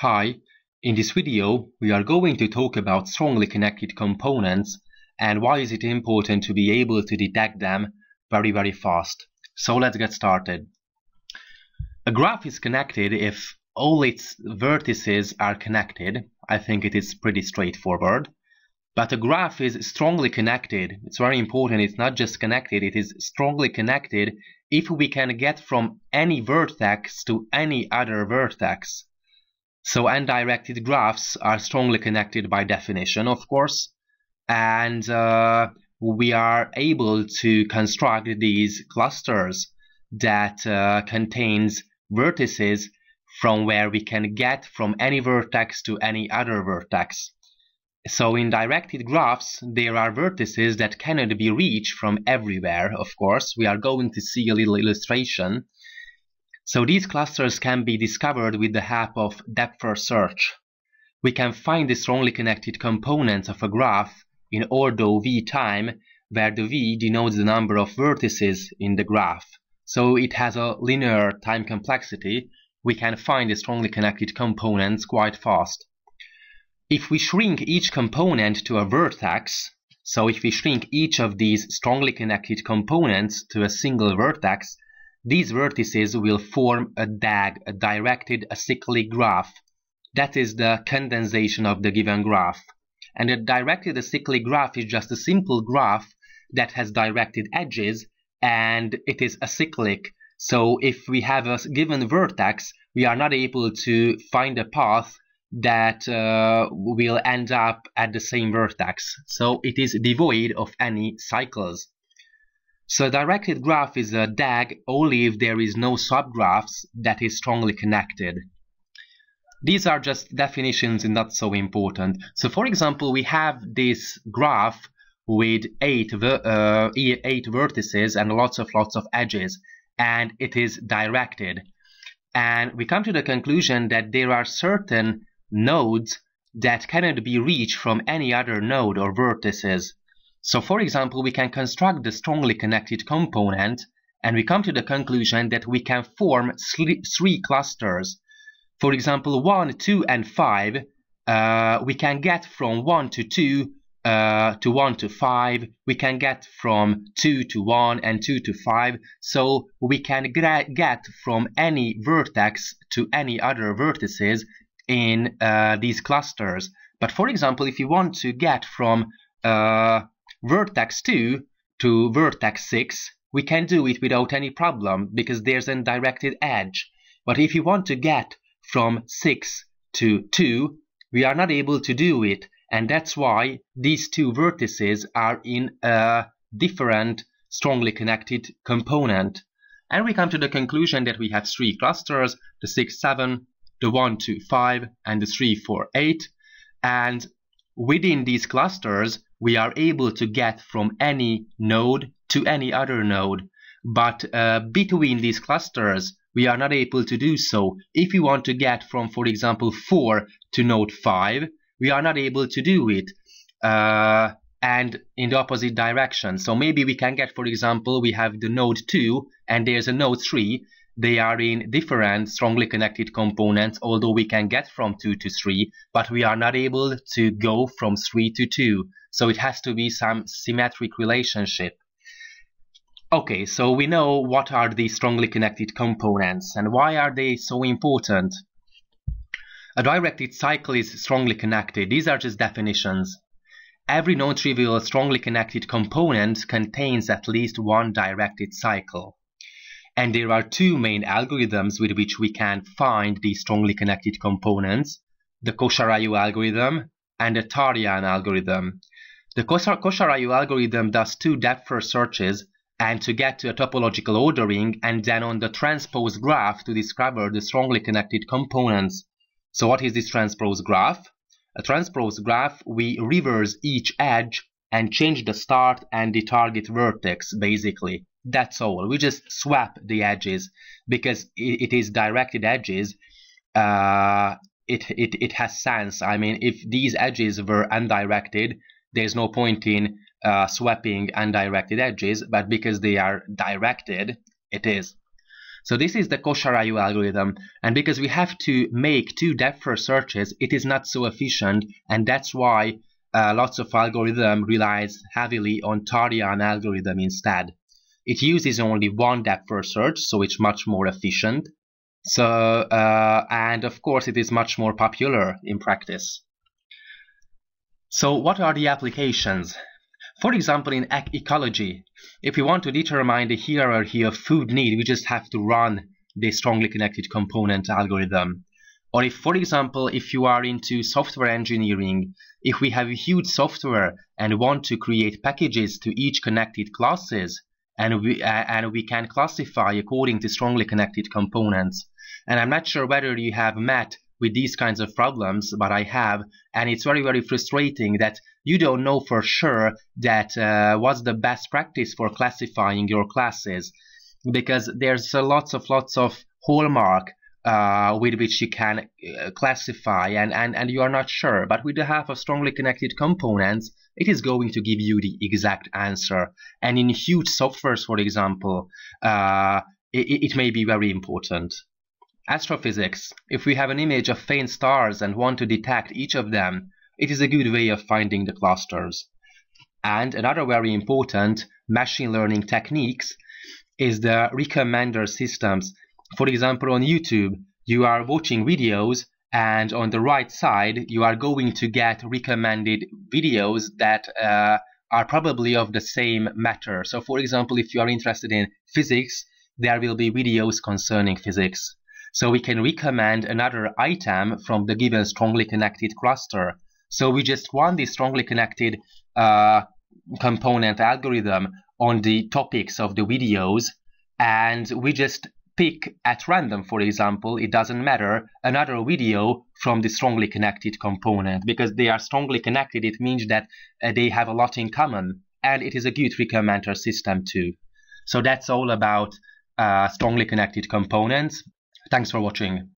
Hi, in this video we are going to talk about strongly connected components and why is it important to be able to detect them very fast. So let's get started. A graph is connected if all its vertices are connected. I think it is pretty straightforward. But a graph is strongly connected. It's very important. It's not just connected, it is strongly connected if we can get from any vertex to any other vertex. So undirected graphs are strongly connected by definition, of course, and we are able to construct these clusters that contains vertices from where we can get from any vertex to any other vertex. So in directed graphs, there are vertices that cannot be reached from everywhere, of course. We are going to see a little illustration. So these clusters can be discovered with the help of depth first search. We can find the strongly connected components of a graph in ordo v time, where the v denotes the number of vertices in the graph. So it has a linear time complexity. We can find the strongly connected components quite fast. If we shrink each component to a vertex, so if we shrink each of these strongly connected components to a single vertex, these vertices will form a DAG, a directed acyclic graph. That is the condensation of the given graph. And a directed acyclic graph is just a simple graph that has directed edges and it is acyclic. So if we have a given vertex, we are not able to find a path that will end up at the same vertex. So it is devoid of any cycles. So a directed graph is a DAG only if there is no subgraphs that is strongly connected. These are just definitions and not so important. So for example, we have this graph with 8 vertices and lots of edges, and it is directed. And we come to the conclusion that there are certain nodes that cannot be reached from any other node or vertices. So for example, we can construct the strongly connected component and we come to the conclusion that we can form three clusters. For example, 1, 2, and 5, we can get from 1 to 2 to 1 to 5. We can get from 2 to 1 and 2 to 5. So we can get from any vertex to any other vertices in these clusters. But for example, if you want to get from vertex 2 to vertex 6, we can do it without any problem because there's a directed edge. But if you want to get from 6 to 2, we are not able to do it, and that's why these two vertices are in a different strongly connected component. And we come to the conclusion that we have three clusters, the 6, 7, the 1, 2, 5, and the 3, 4, 8, and within these clusters we are able to get from any node to any other node, but between these clusters we are not able to do so. If we want to get from, for example, 4 to node 5, we are not able to do it, and in the opposite direction. So maybe we can get, for example, we have the node 2 and there's a node 3. They are in different strongly connected components, although we can get from 2 to 3, but we are not able to go from 3 to 2. So it has to be some symmetric relationship. Okay, so we know what are these strongly connected components and why are they so important. A directed cycle is strongly connected. These are just definitions. Every non-trivial strongly connected component contains at least one directed cycle. And there are two main algorithms with which we can find these strongly connected components, the Kosharayu algorithm and the Tarian algorithm. The Kosharayu algorithm does two depth first searches and to get to a topological ordering, and then on the transpose graph to discover the strongly connected components. So what is this transpose graph? A transpose graph, we reverse each edge and change the start and the target vertex, basically. That's all. We just swap the edges because it is directed edges. It has sense. I mean, if these edges were undirected, there's no point in swapping undirected edges, but because they are directed, it is. So this is the Kosharayu algorithm, and because we have to make 2 depth-first searches, it is not so efficient, and that's why lots of algorithm relies heavily on Tarian algorithm instead. It uses only 1 depth-first search, so it's much more efficient. So and of course it is much more popular in practice. So what are the applications? For example, in ecology, if we want to determine the hierarchy of food need, we just have to run the strongly connected component algorithm. Or if, for example, if you are into software engineering, if we have a huge software and want to create packages to each connected classes, and we can classify according to strongly connected components. And I'm not sure whether you have met with these kinds of problems, but I have, and it's very, very frustrating that you don't know for sure that what's the best practice for classifying your classes, because there's lots of hallmark with which you can classify, and you are not sure. But with the help of strongly connected components, it is going to give you the exact answer. And in huge softwares, for example, it may be very important. Astrophysics. If we have an image of faint stars and want to detect each of them, it is a good way of finding the clusters. And another very important machine learning techniques is the recommender systems. For example, on YouTube, you are watching videos, and on the right side, you are going to get recommended videos that are probably of the same matter. So, for example, if you are interested in physics, there will be videos concerning physics. So we can recommend another item from the given strongly connected cluster. So we just run the strongly connected component algorithm on the topics of the videos, and we just pick at random, for example, it doesn't matter, another video from the strongly connected component. Because they are strongly connected, it means that they have a lot in common, and it is a good recommender system too. So that's all about strongly connected components. Thanks for watching.